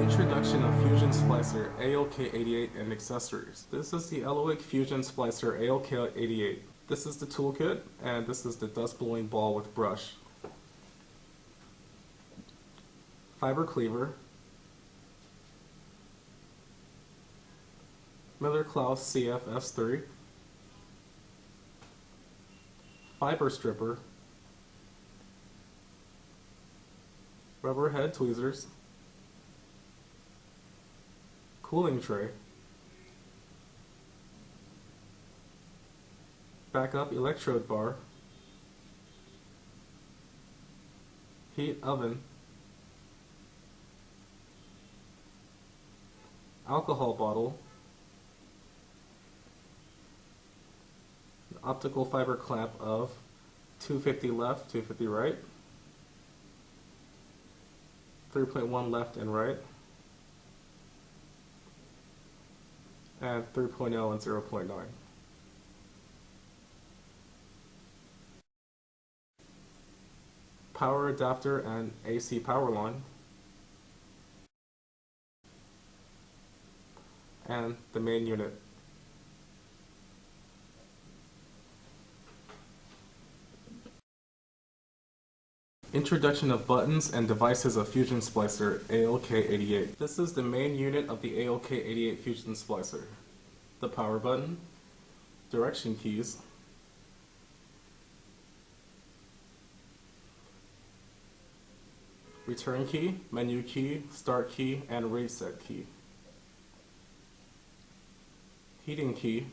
Introduction of Fusion Splicer ALK-88 and accessories. This is the Eloik Fusion Splicer ALK-88. This is the toolkit, and this is the dust blowing ball with brush. Fiber cleaver, Miller-Klaus CF-S3, fiber stripper, rubber head tweezers, cooling tray, backup electrode bar, heat oven, alcohol bottle, optical fiber clamp of 250 left, 250 right, 3.1 left and right, and 3.0 and 0.9. Power adapter and AC power line, and the main unit. Introduction of buttons and devices of Fusion Splicer ALK-88. This is the main unit of the ALK-88 Fusion Splicer. The power button, direction keys, return key, menu key, start key, and reset key. Heating key,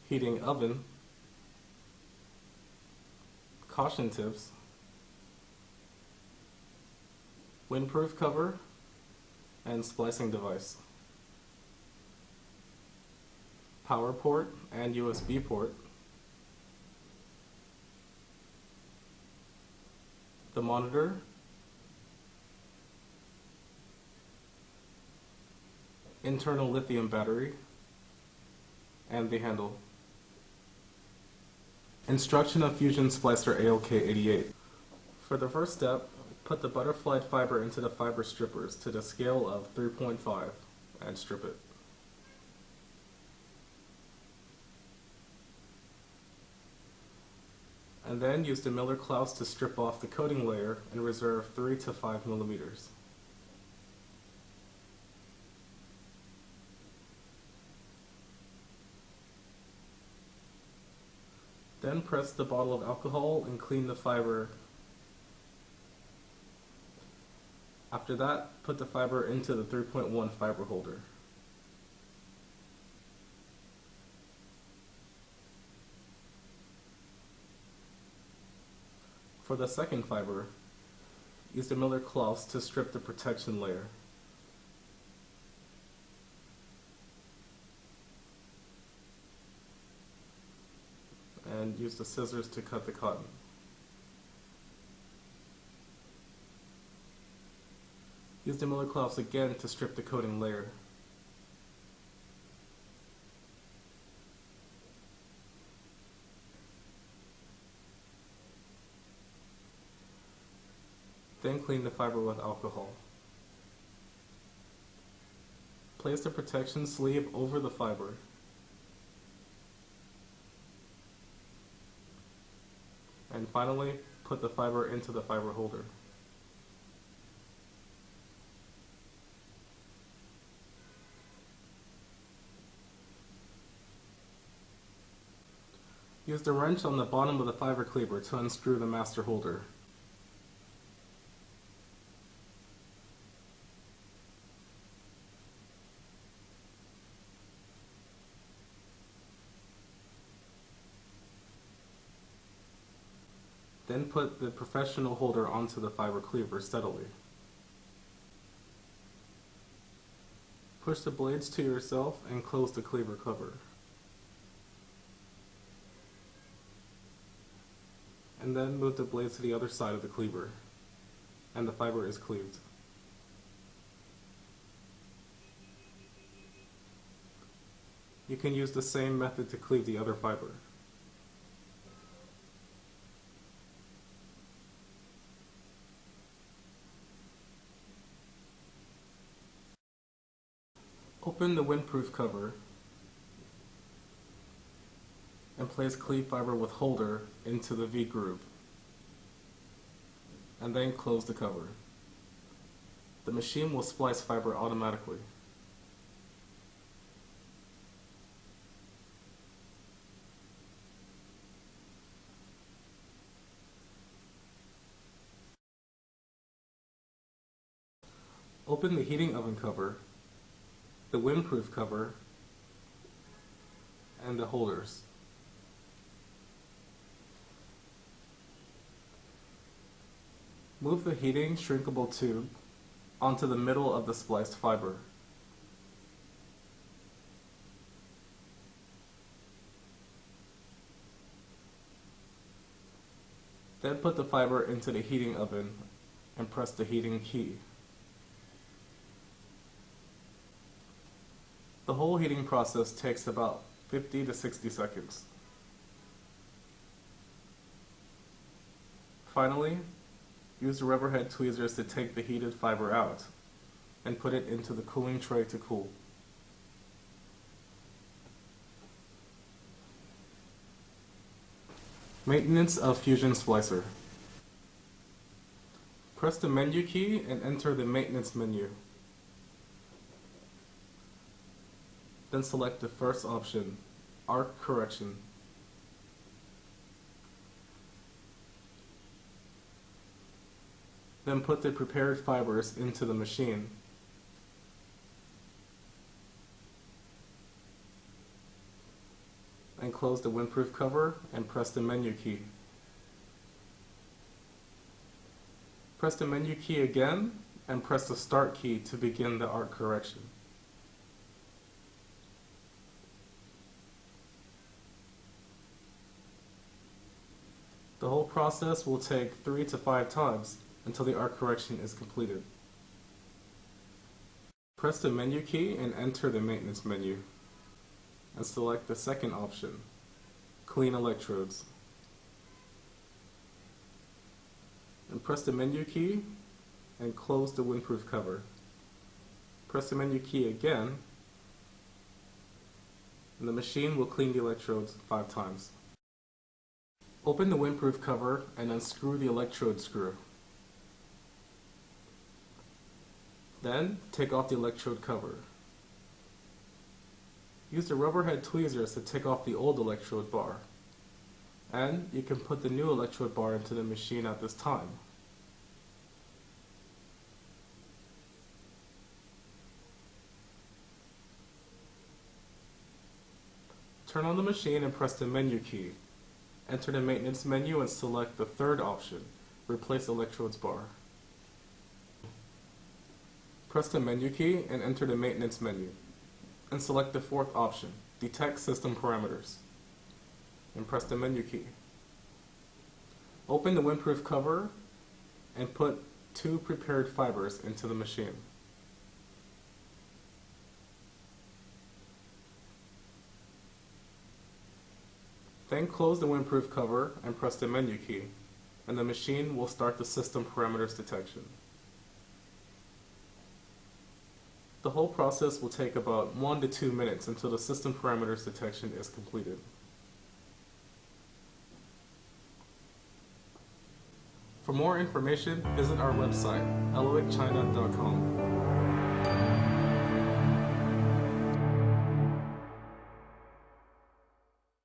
heating oven, caution tips, windproof cover, and splicing device. Power port and USB port. The monitor, internal lithium battery, and the handle. Instruction of Fusion Splicer ALK-88. For the first step, put the butterflied fiber into the fiber strippers to the scale of 3.5 and strip it. And then use the Miller-Klaus to strip off the coating layer and reserve 3 to 5 millimeters. Then press the bottle of alcohol and clean the fiber. After that, put the fiber into the 3.1 fiber holder. For the second fiber, use the Miller-Klaus to strip the protection layer. And use the scissors to cut the cotton. Use the Miller-Klaus again to strip the coating layer. Then clean the fiber with alcohol. Place the protection sleeve over the fiber. And finally, put the fiber into the fiber holder. Use the wrench on the bottom of the fiber cleaver to unscrew the master holder. Then put the professional holder onto the fiber cleaver steadily. Push the blades to yourself and close the cleaver cover. And then move the blades to the other side of the cleaver, and the fiber is cleaved. You can use the same method to cleave the other fiber. Open the windproof cover and place cleat fiber with holder into the V-groove, and then close the cover. The machine will splice fiber automatically. Open the heating oven cover, the windproof cover, and the holders. Move the heating shrinkable tube onto the middle of the spliced fiber. Then put the fiber into the heating oven and press the heating key. The whole heating process takes about 50 to 60 seconds. Finally, use the rubber head tweezers to take the heated fiber out and put it into the cooling tray to cool. Maintenance of Fusion Splicer. Press the menu key and enter the maintenance menu. Then select the first option, Arc Correction. Then put the prepared fibers into the machine. And close the windproof cover and press the menu key. Press the menu key again and press the start key to begin the arc correction. The whole process will take 3 to 5 times until the arc correction is completed. Press the menu key and enter the maintenance menu, and select the second option, Clean Electrodes. And press the menu key and close the windproof cover. Press the menu key again, and the machine will clean the electrodes 5 times. Open the windproof cover and unscrew the electrode screw. Then, take off the electrode cover. Use the rubber head tweezers to take off the old electrode bar, and you can put the new electrode bar into the machine at this time. Turn on the machine and press the menu key. Enter the maintenance menu and select the third option, Replace Electrodes bar. Press the menu key and enter the maintenance menu, and select the fourth option, Detect System Parameters, and press the menu key. Open the windproof cover and put 2 prepared fibers into the machine. Then close the windproof cover and press the menu key, and the machine will start the system parameters detection. The whole process will take about 1 to 2 minutes until the system parameters detection is completed. For more information, visit our website, eloikchina.com.